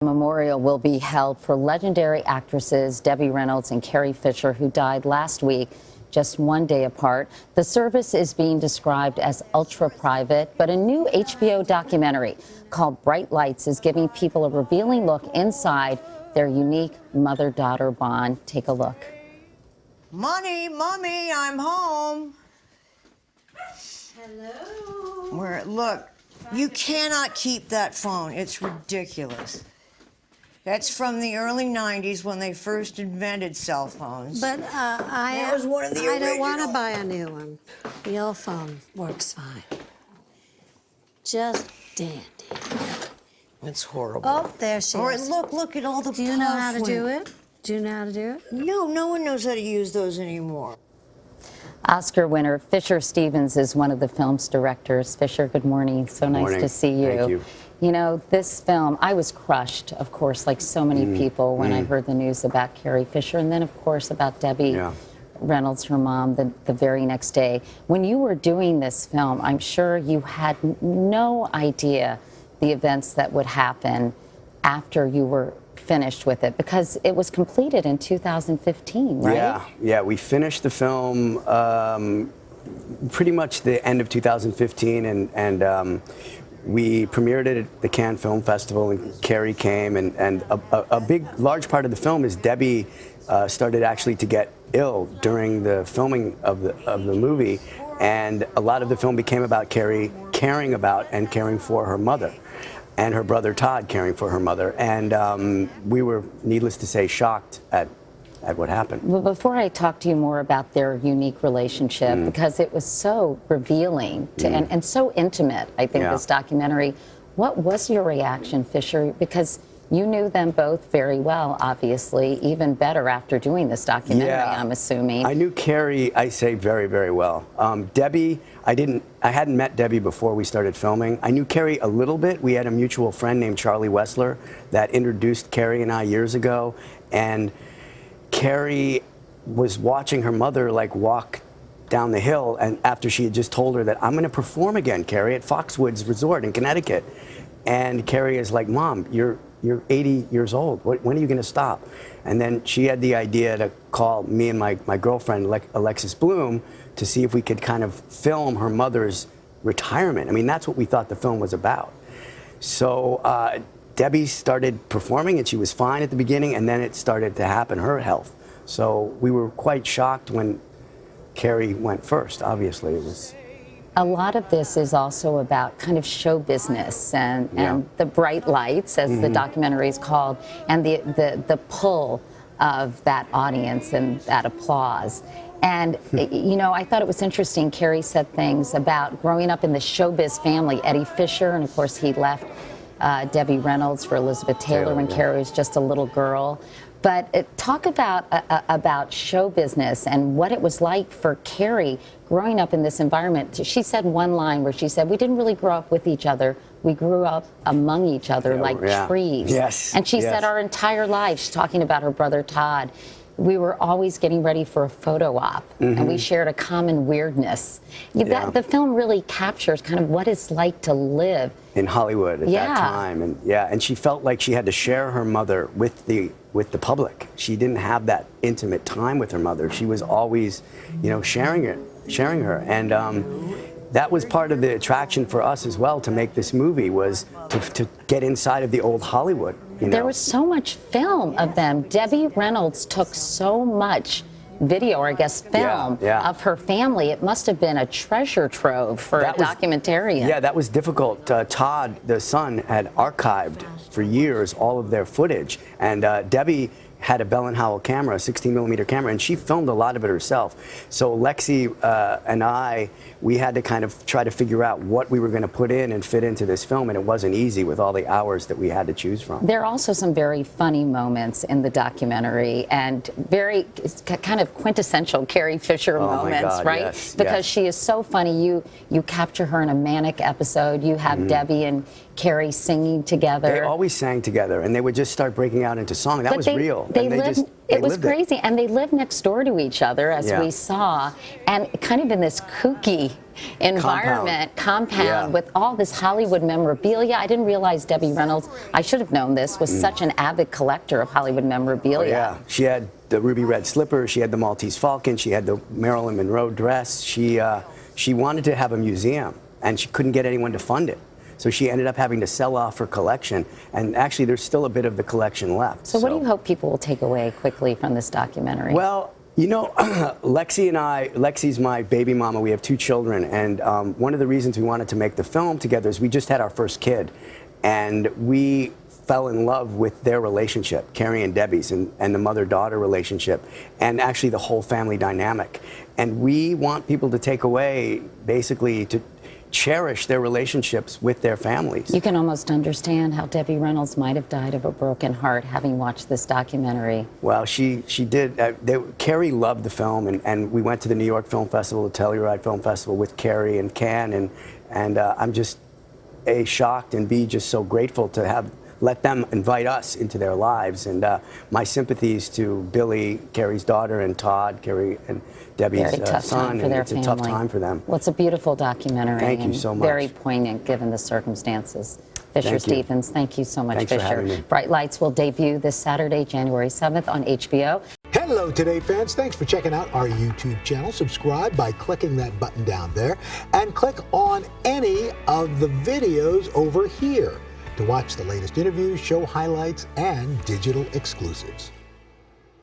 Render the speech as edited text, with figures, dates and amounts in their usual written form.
Memorial will be held for legendary actresses Debbie Reynolds and Carrie Fisher, who died last week, just one day apart. The service is being described as ultra-private, but a new HBO documentary called Bright Lights is giving people a revealing look inside their unique mother-daughter bond. Take a look. Mommy, I'm home. Hello. Look, you cannot keep that phone. It's ridiculous. That's from the early 90s when they first invented cell phones. But That was one of the I don't want to original. buy a new one. The old phone works fine. Just dandy. It's horrible. Oh, there she Or is. look at all the Do you know how to puff do when- it? Do you know how to do it? No one knows how to use those anymore. Oscar winner Fisher Stevens is one of the film's directors. Fisher, good morning. So nice to see you. Thank you. You know, this film, I was crushed, of course, like so many people when I heard the news about Carrie Fisher, and then, of course, about Debbie Reynolds, her mom, the very next day. When you were doing this film, I'm sure you had no idea the events that would happen after you were finished with it, because it was completed in 2015, right? Yeah, we finished the film pretty much the end of 2015, and we premiered it at the Cannes Film Festival, and Carrie came, and a large part of the film is Debbie started actually to get ill during the filming of the movie, and a lot of the film became about Carrie caring about and caring for her mother, and her brother Todd caring for her mother, and we were, needless to say, shocked at what happened. Well, before I talk to you more about their unique relationship, because it was so revealing to, and so intimate, I think, this documentary, what was your reaction, Fisher? Because you knew them both very well, obviously, even better after doing this documentary, I'm assuming. I knew Carrie, I say, very, very well. Debbie, I hadn't met Debbie before we started filming. I knew Carrie a little bit. We had a mutual friend named Charlie Wessler that introduced Carrie and I years ago, and Carrie was watching her mother walk down the hill, and after she had just told her that, I'm going to perform again, Carrie, at Foxwoods Resort in Connecticut. And Carrie is like, Mom, you're 80 years old. When are you going to stop? And then she had the idea to call me and my girlfriend, Alexis Bloom, to see if we could kind of film her mother's retirement. I mean, that's what we thought the film was about. So Debbie started performing, and she was fine at the beginning, and then it started to happen, her health. So we were quite shocked when Carrie went first, obviously. It was. A lot of this is also about kind of show business and the bright lights, as the documentary is called, and the pull of that audience and that applause. And, you know, I thought it was interesting, Carrie said things about growing up in the showbiz family. Eddie Fisher, and of course he left Debbie Reynolds for Elizabeth Taylor when Carrie was just a little girl. But talk about show business and what it was like for Carrie growing up in this environment. She said one line where she said, we didn't really grow up with each other. We grew up among each other like trees. Yes. And she said our entire life, she's talking about her brother Todd, we were always getting ready for a photo op, and we shared a common weirdness. The film really captures kind of what it's like to live in Hollywood at that time, and she felt like she had to share her mother with the public. She didn't have that intimate time with her mother. She was always, you know, sharing her, and that was part of the attraction for us as well to make this movie, was to get inside of the old Hollywood. You know? There was so much film of them. Debbie Reynolds took so much video, or I guess film, of her family. It must have been a treasure trove for a documentarian. Yeah, that was difficult. Todd, the son, had archived for years all of their footage, and Debbie had a Bell & Howell camera, a 16mm camera, and she filmed a lot of it herself. So Lexi and I, we had to kind of try to figure out what we were going to put in and fit into this film, and it wasn't easy with all the hours that we had to choose from. There are also some very funny moments in the documentary, and very kind of quintessential Carrie Fisher moments, right? Yes, because she is so funny. You capture her in a manic episode. You have Debbie and Carrie singing together. They always sang together, and they would just start breaking out into song. That was real. They and lived. It was crazy, and they lived next door to each other, as we saw, and kind of in this kooky environment, compound with all this Hollywood memorabilia. I didn't realize Debbie Reynolds, I should have known this, was such an avid collector of Hollywood memorabilia. Oh, yeah, she had the ruby red slipper, she had the Maltese Falcon, she had the Marilyn Monroe dress. She wanted to have a museum, and she couldn't get anyone to fund it. So she ended up having to sell off her collection, and actually there's still a bit of the collection left. So what do you hope people will take away quickly from this documentary? Well, you know, Lexi's my baby mama. We have 2 children, and one of the reasons we wanted to make the film together is we just had our first kid, and we fell in love with their relationship, Carrie and Debbie's, and the mother-daughter relationship, and actually the whole family dynamic. And we want people to take away, basically, to cherish their relationships with their families. You can almost understand how Debbie Reynolds might have died of a broken heart having watched this documentary. Well, she did. Carrie loved the film, and we went to the New York Film Festival, the Telluride Film Festival with Carrie and Ken, and I'm just A, shocked, and B, just so grateful to have let them invite us into their lives. And my sympathies to Billy, Carrie's daughter, and Todd, Carrie and Debbie's son. And it's a tough time for them. Well, it's a beautiful documentary. Thank you so much. Very poignant given the circumstances. Fisher Stevens, thank you so much, Thanks Fisher. for having me. Bright Lights will debut this Saturday, January 7th on HBO. Hello, Today fans. Thanks for checking out our YouTube channel. Subscribe by clicking that button down there and click on any of the videos over here to watch the latest interviews, show highlights, and digital exclusives.